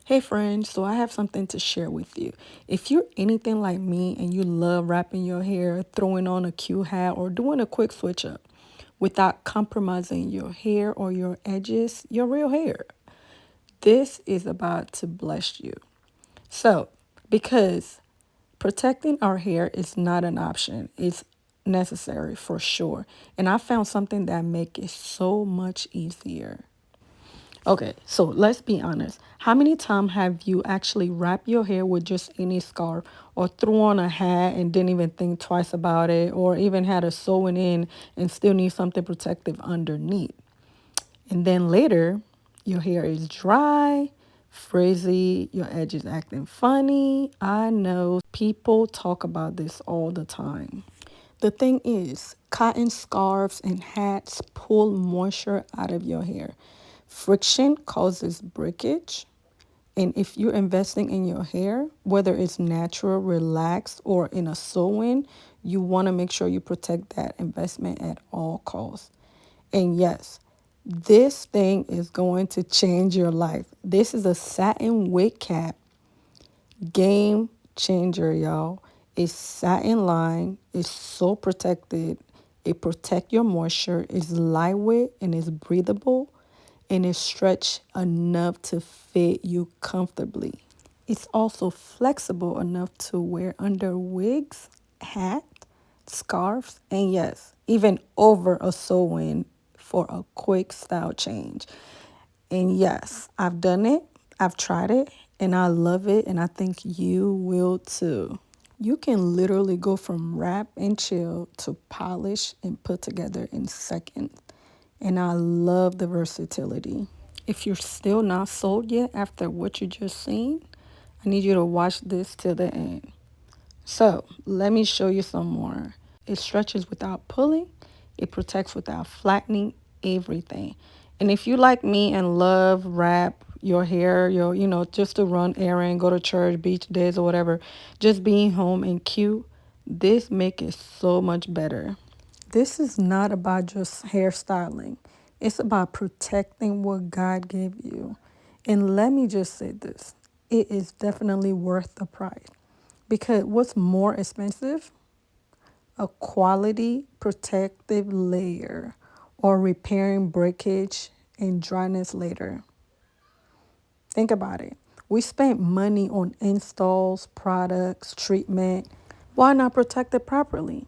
Hey friends, so I have something to share with you. If you're anything like me and you love wrapping your hair, throwing on a cute hat, or doing a quick switch up without compromising your hair or your edges, your real hair, this is about to bless you. So, because protecting our hair is not an option, it's necessary for sure. And I found something that make it so much easier. Okay, so let's be honest. How many times have you actually wrapped your hair with just any scarf or threw on a hat and didn't even think twice about it, or even had a sewing in and still need something protective underneath? And then later, your hair is dry, frizzy, your edges acting funny. I know people talk about this all the time. The thing is, cotton scarves and hats pull moisture out of your hair. Friction causes breakage. And if you're investing in your hair, whether it's natural, relaxed, or in a sew-in, you want to make sure you protect that investment at all costs. And yes, this thing is going to change your life. This is a satin wig cap. Game changer, y'all. It's satin lined. It's so protected. It protect your moisture. It's lightweight and it's breathable. And it's stretched enough to fit you comfortably. It's also flexible enough to wear under wigs, hat, scarves, and yes, even over a sew-in for a quick style change. And yes, I've done it, I've tried it, and I love it, and I think you will too. You can literally go from wrap and chill to polish and put together in seconds. And I love the versatility. If you're still not sold yet after what you just seen, I need you to watch this till the end. So let me show you some more. It stretches without pulling. It protects without flattening, everything. And if you like me and love wrap your hair, just to run errand, go to church, beach days or whatever, just being home and cute, this make it so much better. This is not about just hairstyling. It's about protecting what God gave you. And let me just say this. It is definitely worth the price. Because what's more expensive? A quality protective layer or repairing breakage and dryness later. Think about it. We spent money on installs, products, treatment. Why not protect it properly?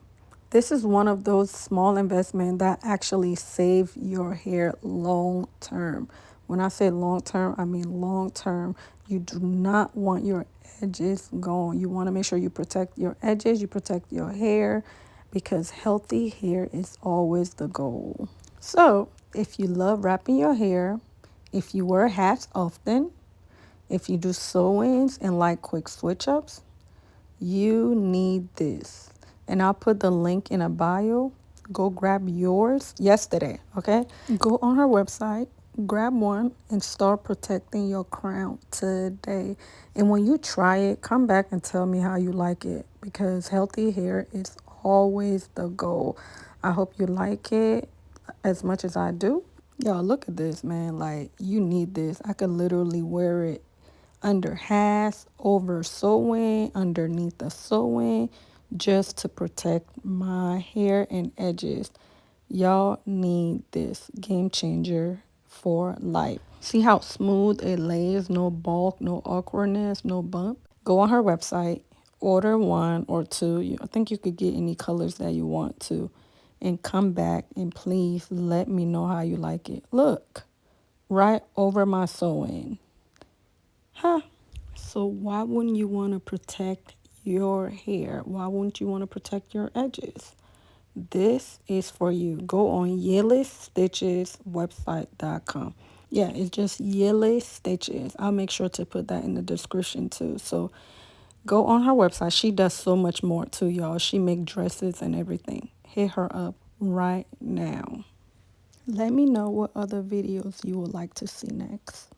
This is one of those small investments that actually save your hair long term. When I say long term, I mean long term. You do not want your edges gone. You want to make sure you protect your edges, you protect your hair, because healthy hair is always the goal. So, if you love wrapping your hair, if you wear hats often, if you do sew-ins and like quick switch-ups, you need this. And I'll put the link in a bio. Go grab yours yesterday, okay? Go on her website, grab one, and start protecting your crown today. And when you try it, come back and tell me how you like it, because healthy hair is always the goal. I hope you like it as much as I do. Y'all, look at this, man. Like, you need this. I could literally wear it under hats, over sewing, underneath the sewing, just to protect my hair and edges. Y'all need this. Game changer for life. See how smooth it lays? No bulk, no awkwardness, no bump. Go on her website, order one or two. I think you could get any colors that you want to. And come back and please let me know how you like it. Look, right over my sewing. Huh? So why wouldn't you want to protect your hair? Why wouldn't you want to protect your edges? This is for you. Go on YellowStitchesWebsite.com. Yeah, it's just Yellow Stitches. I'll make sure to put that in the description too. So go on her website. She does so much more too, y'all. She make dresses and everything. Hit her up right now. Let me know what other videos you would like to see next.